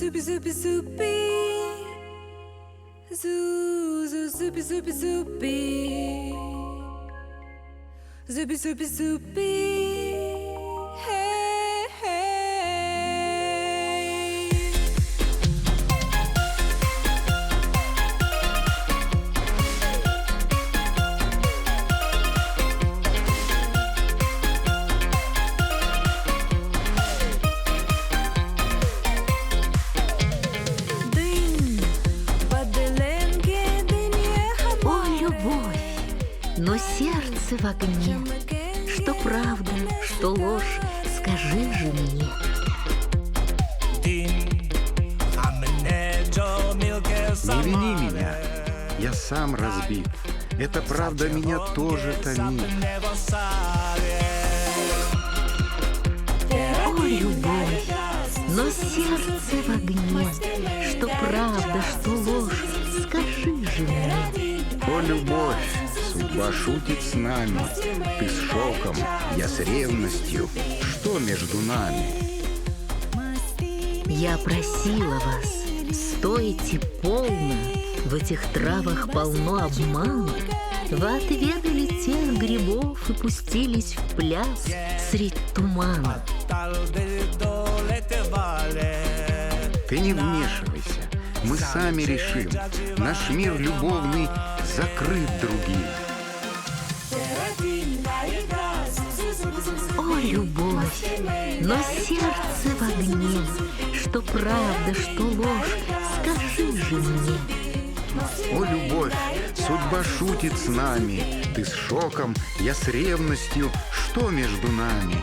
Zubi, zubi, zubi. Zubi, zubi, zubi. Zubi, zubi, zubi. Hey, hey. Дынь, поделенки, дынь, О, любовь, но сердце в огне, что правда, что ложь, скажи же мне. Не вини меня, я сам разбит. Эта правда меня тоже томит. О, любовь, но сердце в огне, что правда, что ложь, скажи же мне. О, любовь, судьба шутит с нами. Ты с шоком, я с ревностью. Что между нами? Я просила вас, стойте полно, в этих травах полно обмана. Вы отведали тех грибов и пустились в пляс средь тумана. Ты не вмешивайся, мы сами решим. Наш мир любовный закрыт другим. О, любовь, но сердце в огне, что правда, что ложь, скажи же мне. О, любовь, судьба шутит с нами. Ты с шоком, я с ревностью. Что между нами?